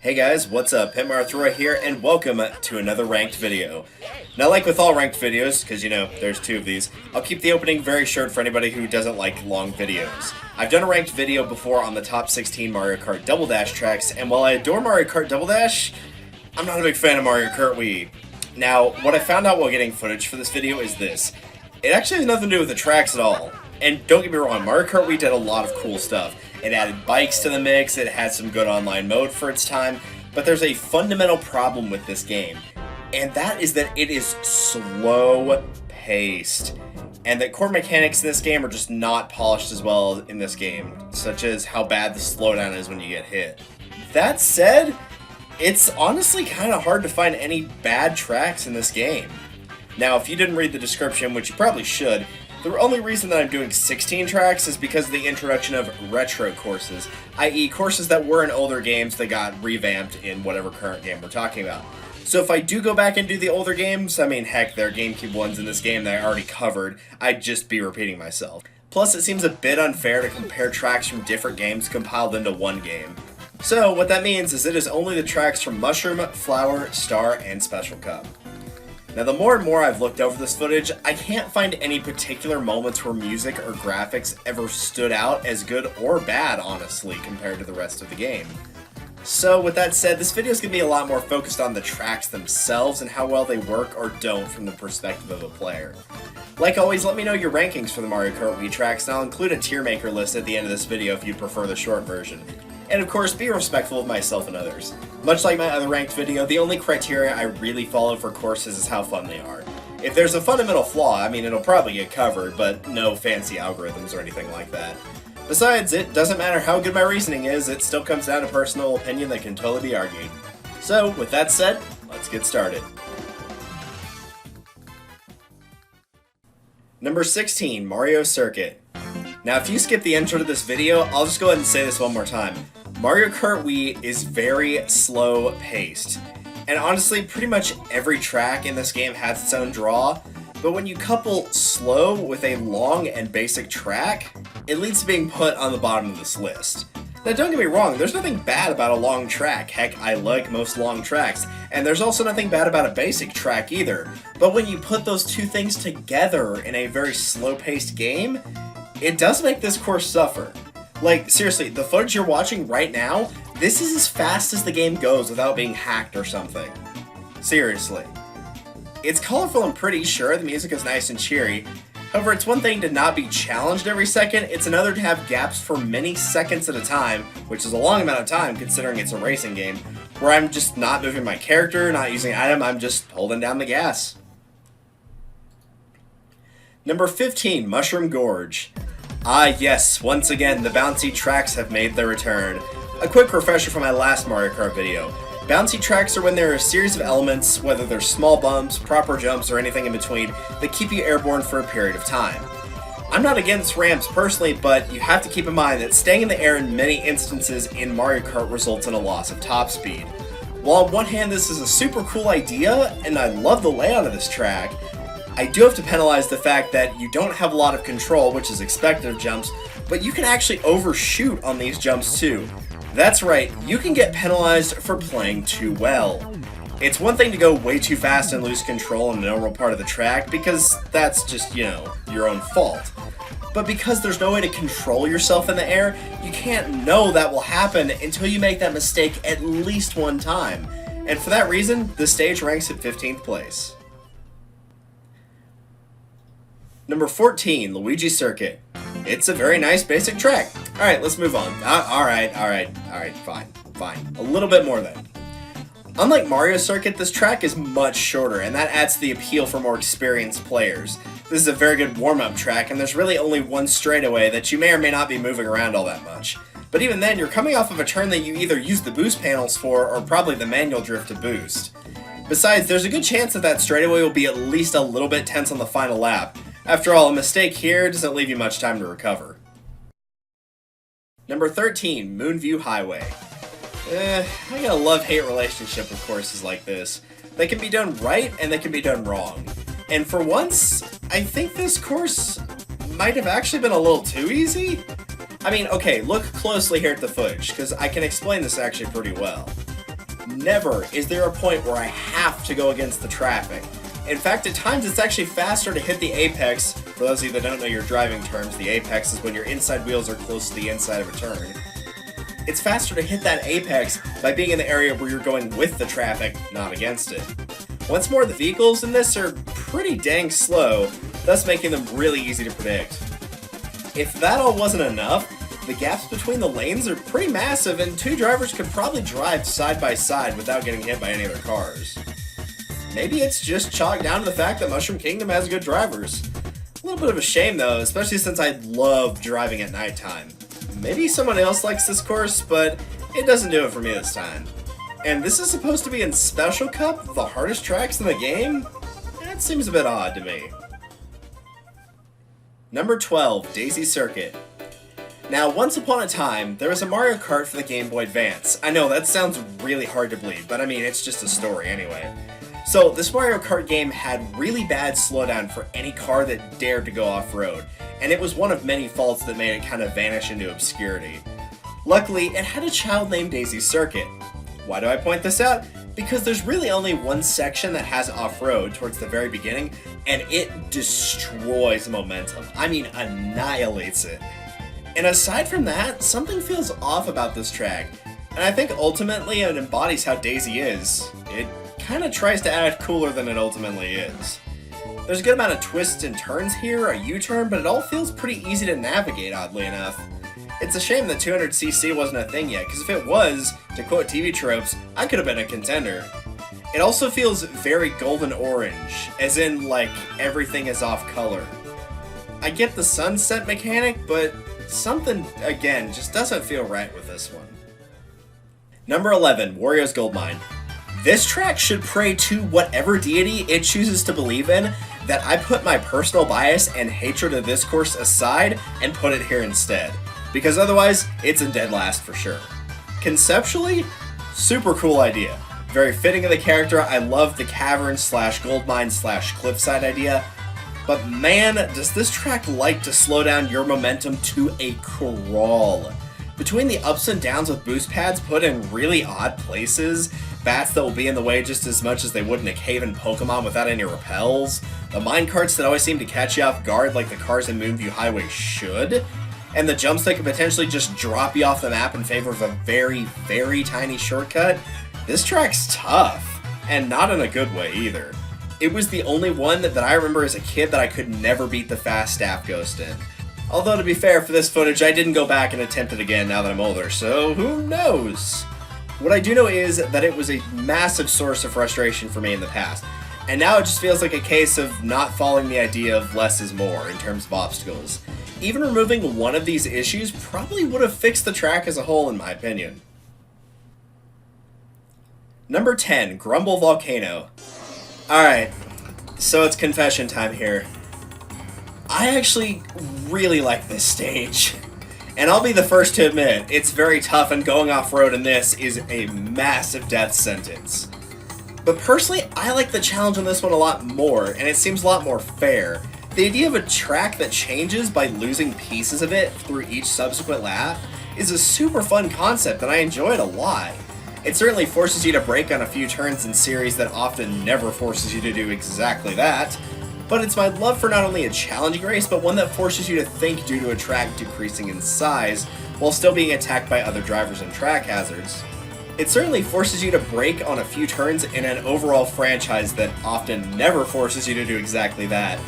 Hey guys, what's up? Pitmarthroy here, and welcome to another ranked video. Now, like with all ranked videos, because you know, there's two of these, I'll keep the opening very short for anybody who doesn't like long videos. I've done a ranked video before on the top 16 Mario Kart Double Dash tracks, and while I adore Mario Kart Double Dash, I'm not a big fan of Mario Kart Wii. Now, what I found out while getting footage for this video is this. It actually has nothing to do with the tracks at all. And don't get me wrong, Mario Kart Wii did a lot of cool stuff. It added bikes to the mix, it had some good online mode for its time, but there's a fundamental problem with this game, and that is that it is slow-paced, and that core mechanics in this game are just not polished as well in this game, such as how bad the slowdown is when you get hit. That said, it's honestly kind of hard to find any bad tracks in this game. Now, if you didn't read the description, which you probably should, the only reason that I'm doing 16 tracks is because of the introduction of retro courses, i.e. courses that were in older games that got revamped in whatever current game we're talking about. So if I do go back and do the older games, I mean, heck, there are GameCube ones in this game that I already covered, I'd just be repeating myself. Plus, it seems a bit unfair to compare tracks from different games compiled into one game. So what that means is it is only the tracks from Mushroom, Flower, Star, and Special Cup. Now, the more and more I've looked over this footage, I can't find any particular moments where music or graphics ever stood out as good or bad, honestly, compared to the rest of the game. So, with that said, this video is going to be a lot more focused on the tracks themselves and how well they work or don't from the perspective of a player. Like always, let me know your rankings for the Mario Kart Wii tracks, and I'll include a tier maker list at the end of this video if you prefer the short version. And of course, be respectful of myself and others. Much like my other ranked video, the only criteria I really follow for courses is how fun they are. If there's a fundamental flaw, I mean, it'll probably get covered, but no fancy algorithms or anything like that. Besides, it doesn't matter how good my reasoning is, it still comes down to personal opinion that can totally be argued. So, with that said, let's get started. Number 16, Mario Circuit. Now, if you skip the intro to this video, I'll just go ahead and say this one more time. Mario Kart Wii is very slow-paced. And honestly, pretty much every track in this game has its own draw, but when you couple slow with a long and basic track, it leads to being put on the bottom of this list. Now, don't get me wrong, there's nothing bad about a long track. Heck, I like most long tracks. And there's also nothing bad about a basic track either. But when you put those two things together in a very slow-paced game, it does make this course suffer. Like, seriously, the footage you're watching right now, this is as fast as the game goes without being hacked or something. Seriously. It's colorful and pretty, sure, the music is nice and cheery. However, it's one thing to not be challenged every second, it's another to have gaps for many seconds at a time, which is a long amount of time considering it's a racing game, where I'm just not moving my character, not using an item, I'm just holding down the gas. Number 15, Mushroom Gorge. Ah yes, once again, the bouncy tracks have made their return. A quick refresher from my last Mario Kart video. Bouncy tracks are when there are a series of elements, whether they're small bumps, proper jumps, or anything in between, that keep you airborne for a period of time. I'm not against ramps personally, but you have to keep in mind that staying in the air in many instances in Mario Kart results in a loss of top speed. While on one hand this is a super cool idea, and I love the layout of this track, I do have to penalize the fact that you don't have a lot of control, which is expected of jumps, but you can actually overshoot on these jumps too. That's right, you can get penalized for playing too well. It's one thing to go way too fast and lose control in an overall part of the track, because that's just, you know, your own fault. But because there's no way to control yourself in the air, you can't know that will happen until you make that mistake at least one time. And for that reason, the stage ranks at 15th place. Number 14, Luigi Circuit. It's a very nice basic track. Alright, let's move on. Alright, fine. A little bit more then. Unlike Mario Circuit, this track is much shorter, and that adds to the appeal for more experienced players. This is a very good warm-up track, and there's really only one straightaway that you may or may not be moving around all that much. But even then, you're coming off of a turn that you either use the boost panels for, or probably the manual drift to boost. Besides, there's a good chance that that straightaway will be at least a little bit tense on the final lap. After all, a mistake here doesn't leave you much time to recover. Number 13, Moonview Highway. I got a love-hate relationship with courses like this. They can be done right, and they can be done wrong. And for once, I think this course might have actually been a little too easy. I mean, okay, look closely here at the footage, because I can explain this actually pretty well. Never is there a point where I have to go against the traffic. In fact, at times it's actually faster to hit the apex. For those of you that don't know your driving terms, the apex is when your inside wheels are close to the inside of a turn. It's faster to hit that apex by being in the area where you're going with the traffic, not against it. Once more, the vehicles in this are pretty dang slow, thus making them really easy to predict. If that all wasn't enough, the gaps between the lanes are pretty massive and two drivers could probably drive side by side without getting hit by any other cars. Maybe it's just chalked down to the fact that Mushroom Kingdom has good drivers. A little bit of a shame though, especially since I love driving at nighttime. Maybe someone else likes this course, but it doesn't do it for me this time. And this is supposed to be in Special Cup, the hardest tracks in the game? That seems a bit odd to me. Number 12, Daisy Circuit. Now, once upon a time, there was a Mario Kart for the Game Boy Advance. I know, that sounds really hard to believe, but I mean, it's just a story anyway. So, this Mario Kart game had really bad slowdown for any car that dared to go off-road, and it was one of many faults that made it kind of vanish into obscurity. Luckily, it had a child named Daisy Circuit. Why do I point this out? Because there's really only one section that has off-road towards the very beginning, and it destroys momentum. I mean, annihilates it. And aside from that, something feels off about this track, and I think ultimately it embodies how Daisy is. It kind of tries to act cooler than it ultimately is. There's a good amount of twists and turns here, a U-turn, but it all feels pretty easy to navigate, oddly enough. It's a shame that 200cc wasn't a thing yet, because if it was, to quote TV tropes, I could have been a contender. It also feels very golden orange, as in, like, everything is off color. I get the sunset mechanic, but something, again, just doesn't feel right with this one. Number 11, Wario's Goldmine. This track should pray to whatever deity it chooses to believe in, that I put my personal bias and hatred of this course aside and put it here instead. Because otherwise, it's in dead last for sure. Conceptually, super cool idea. Very fitting of the character. I love the cavern slash goldmine slash cliffside idea. But man, does this track like to slow down your momentum to a crawl. Between the ups and downs with boost pads put in really odd places, bats that will be in the way just as much as they would in a cave in Pokemon without any repels, the minecarts that always seem to catch you off guard like the cars in Moonview Highway should, and the jumps that can potentially just drop you off the map in favor of a very, very tiny shortcut, this track's tough, and not in a good way either. It was the only one that I remember as a kid that I could never beat the fast staff ghost in. Although to be fair, for this footage I didn't go back and attempt it again now that I'm older, so who knows? What I do know is that it was a massive source of frustration for me in the past, and now it just feels like a case of not following the idea of less is more in terms of obstacles. Even removing one of these issues probably would have fixed the track as a whole in my opinion. Number 10, Grumble Volcano. Alright, so it's confession time here. I actually really like this stage. And I'll be the first to admit, it's very tough and going off-road in this is a massive death sentence. But personally, I like the challenge on this one a lot more, and it seems a lot more fair. The idea of a track that changes by losing pieces of it through each subsequent lap is a super fun concept and I enjoy it a lot. It certainly forces you to brake on a few turns in series that often never forces you to do exactly that, but it's my love for not only a challenging race, but one that forces you to think due to a track decreasing in size, while still being attacked by other drivers and track hazards. It certainly forces you to brake on a few turns in an overall franchise that often never forces you to do exactly that.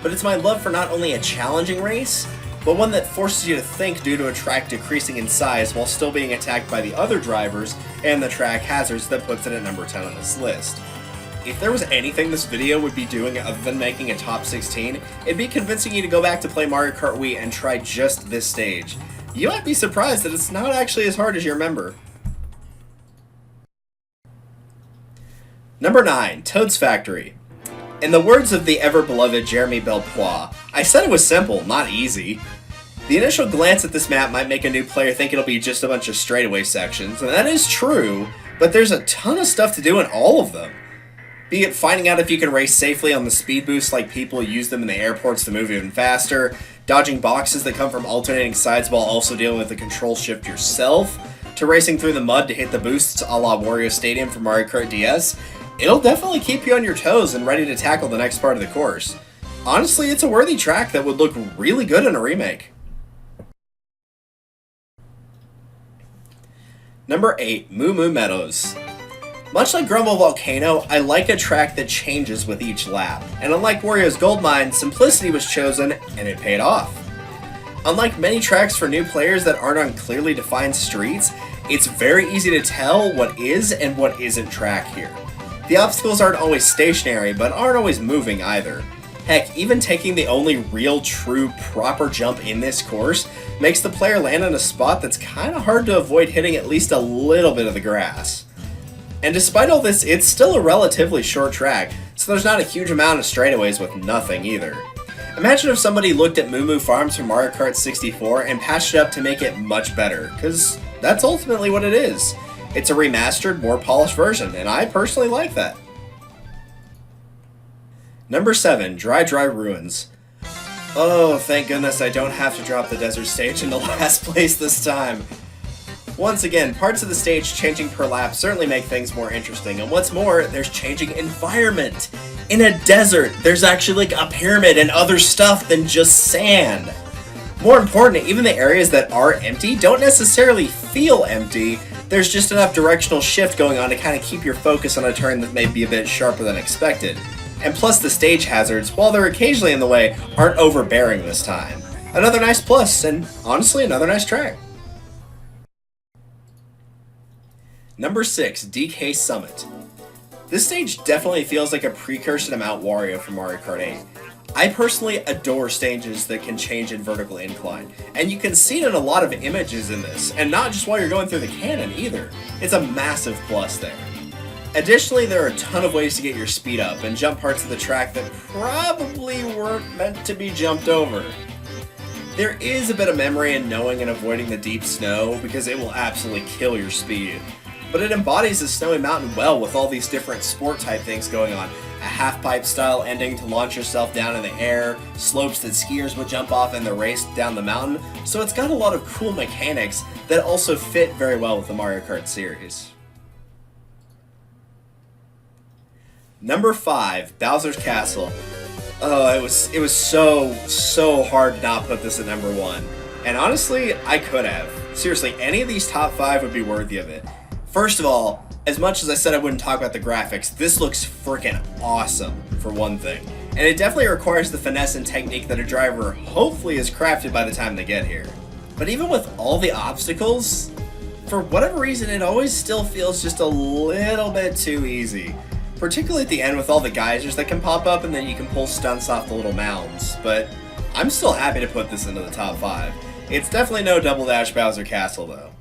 But it's my love for not only a challenging race, but one that forces you to think due to a track decreasing in size while still being attacked by the other drivers and the track hazards that puts it at number 10 on this list. If there was anything this video would be doing other than making a top 16, it'd be convincing you to go back to play Mario Kart Wii and try just this stage. You might be surprised that it's not actually as hard as you remember. Number 9, Toad's Factory. In the words of the ever-beloved Jeremy Belpois, I said it was simple, not easy. The initial glance at this map might make a new player think it'll be just a bunch of straightaway sections, and that is true, but there's a ton of stuff to do in all of them. Be it finding out if you can race safely on the speed boost like people use them in the airports to move even faster, dodging boxes that come from alternating sides while also dealing with the control shift yourself, to racing through the mud to hit the boosts a la Wario Stadium for Mario Kart DS, it'll definitely keep you on your toes and ready to tackle the next part of the course. Honestly, it's a worthy track that would look really good in a remake. Number 8, Moo Moo Meadows. Much like Grumble Volcano, I like a track that changes with each lap, and unlike Wario's Gold Mine, simplicity was chosen, and it paid off. Unlike many tracks for new players that aren't on clearly defined streets, it's very easy to tell what is and what isn't track here. The obstacles aren't always stationary, but aren't always moving either. Heck, even taking the only real, true, proper jump in this course makes the player land in a spot that's kinda hard to avoid hitting at least a little bit of the grass. And despite all this, it's still a relatively short track, so there's not a huge amount of straightaways with nothing either. Imagine if somebody looked at Moo Moo Farms from Mario Kart 64 and patched it up to make it much better, because that's ultimately what it is. It's a remastered, more polished version, and I personally like that. Number 7, Dry Ruins. Oh, thank goodness I don't have to drop the desert stage into last place this time. Once again, parts of the stage changing per lap certainly make things more interesting, and what's more, there's changing environment. In a desert, there's actually like a pyramid and other stuff than just sand. More important, even the areas that are empty don't necessarily feel empty. There's just enough directional shift going on to kind of keep your focus on a turn that may be a bit sharper than expected. And plus the stage hazards, while they're occasionally in the way, aren't overbearing this time. Another nice plus, and honestly another nice track. Number 6, DK Summit. This stage definitely feels like a precursor to Mount Wario from Mario Kart 8. I personally adore stages that can change in vertical incline, and you can see it in a lot of images in this, and not just while you're going through the cannon either. It's a massive plus there. Additionally, there are a ton of ways to get your speed up and jump parts of the track that probably weren't meant to be jumped over. There is a bit of memory in knowing and avoiding the deep snow because it will absolutely kill your speed. But it embodies the snowy mountain well with all these different sport type things going on. A half-pipe style ending to launch yourself down in the air, slopes that skiers would jump off in the race down the mountain, so it's got a lot of cool mechanics that also fit very well with the Mario Kart series. Number 5, Bowser's Castle. Oh, it was so hard to not put this at number 1. And honestly, I could have. Seriously, any of these top 5 would be worthy of it. First of all, as much as I said I wouldn't talk about the graphics, this looks freaking awesome, for one thing. And it definitely requires the finesse and technique that a driver hopefully is crafted by the time they get here. But even with all the obstacles, for whatever reason, it always still feels just a little bit too easy. Particularly at the end with all the geysers that can pop up and then you can pull stunts off the little mounds. But I'm still happy to put this into the top 5. It's definitely no Double Dash Bowser Castle though.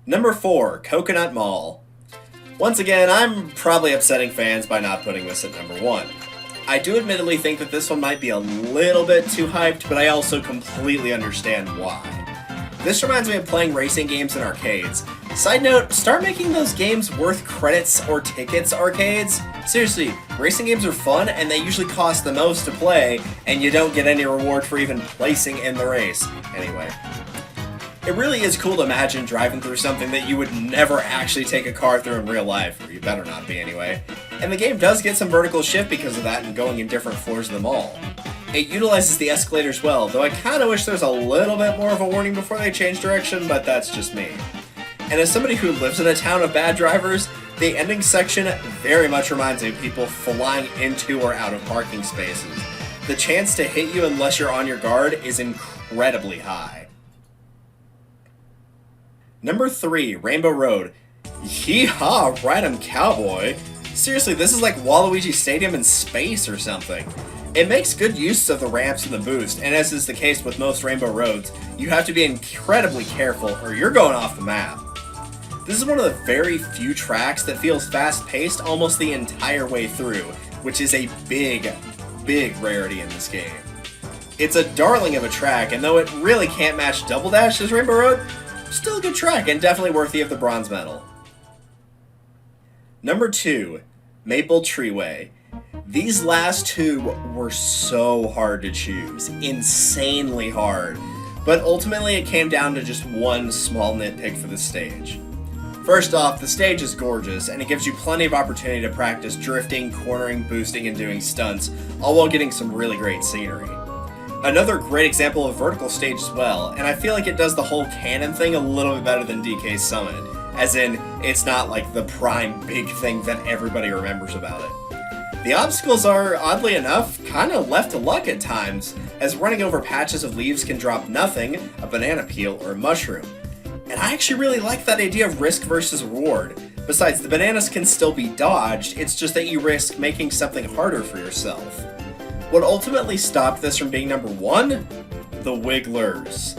Number 4, Coconut Mall. Once again, I'm probably upsetting fans by not putting this at number 1. I do admittedly think that this one might be a little bit too hyped, but I also completely understand why. This reminds me of playing racing games in arcades. Side note, start making those games worth credits or tickets arcades. Seriously, racing games are fun and they usually cost the most to play, and you don't get any reward for even placing in the race. Anyway. It really is cool to imagine driving through something that you would never actually take a car through in real life, or you better not be anyway. And the game does get some vertical shift because of that and going in different floors of the mall. It utilizes the escalators well, though I kinda wish there's a little bit more of a warning before they change direction, but that's just me. And as somebody who lives in a town of bad drivers, the ending section very much reminds me of people flying into or out of parking spaces. The chance to hit you unless you're on your guard is incredibly high. Number 3, Rainbow Road. Yeehaw, ride 'em cowboy. Seriously, this is like Waluigi Stadium in space or something. It makes good use of the ramps and the boost, and as is the case with most Rainbow Roads, you have to be incredibly careful or you're going off the map. This is one of the very few tracks that feels fast-paced almost the entire way through, which is a big rarity in this game. It's a darling of a track, and though it really can't match Double Dash's Rainbow Road, still a good track and definitely worthy of the bronze medal. Number 2, Maple Treeway. These last two were so hard to choose, insanely hard. but ultimately it came down to just one small nitpick for the stage. First off, the stage is gorgeous, and it gives you plenty of opportunity to practice drifting, cornering, boosting, and doing stunts, all while getting some really great scenery. Another great example of vertical stage as well, and I feel like it does the whole cannon thing a little bit better than DK's Summit, as in, it's not like the prime big thing that everybody remembers about it. The obstacles are, oddly enough, kinda left to luck at times, as running over patches of leaves can drop nothing, a banana peel, or a mushroom. And I actually really like that idea of risk versus reward. Besides, the bananas can still be dodged, it's just that you risk making something harder for yourself. What ultimately stopped this from being number one? The wigglers.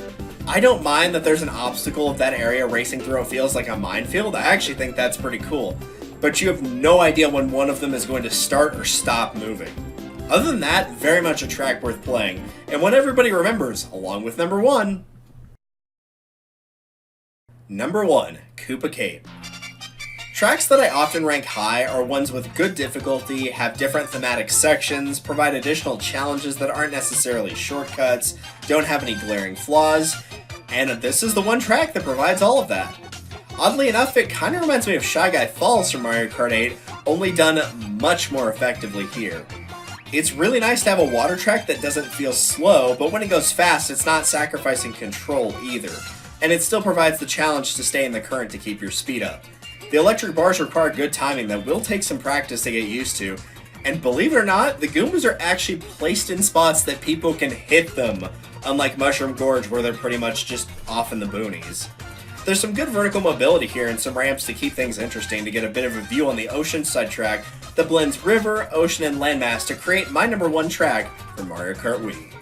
I don't mind that there's an obstacle of that area racing through what feels like a minefield. I actually think that's pretty cool. But you have no idea when one of them is going to start or stop moving. Other than that, very much a track worth playing, and one everybody remembers, along with number one. Number 1, Koopa Cape. Tracks that I often rank high are ones with good difficulty, have different thematic sections, provide additional challenges that aren't necessarily shortcuts, don't have any glaring flaws, and this is the one track that provides all of that. Oddly enough, it kinda reminds me of Shy Guy Falls from Mario Kart 8, only done much more effectively here. It's really nice to have a water track that doesn't feel slow, but when it goes fast, it's not sacrificing control either. And it still provides the challenge to stay in the current to keep your speed up. The electric bars require good timing that will take some practice to get used to, and believe it or not, the Goombas are actually placed in spots that people can hit them, unlike Mushroom Gorge where they're pretty much just off in the boonies. There's some good vertical mobility here and some ramps to keep things interesting to get a bit of a view on the Oceanside track that blends river, ocean, and landmass to create my number 1 track for Mario Kart Wii.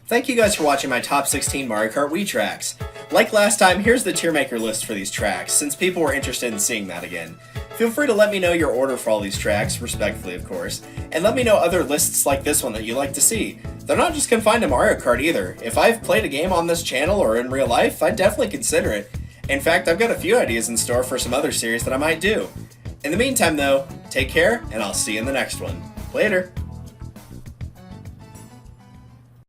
Thank you guys for watching my top 16 Mario Kart Wii tracks. Like last time, here's the tier maker list for these tracks, since people were interested in seeing that again. Feel free to let me know your order for all these tracks, respectfully of course, and let me know other lists like this one that you'd like to see. They're not just confined to Mario Kart either. If I've played a game on this channel or in real life, I'd definitely consider it. In fact, I've got a few ideas in store for some other series that I might do. In the meantime though, take care, and I'll see you in the next one. Later!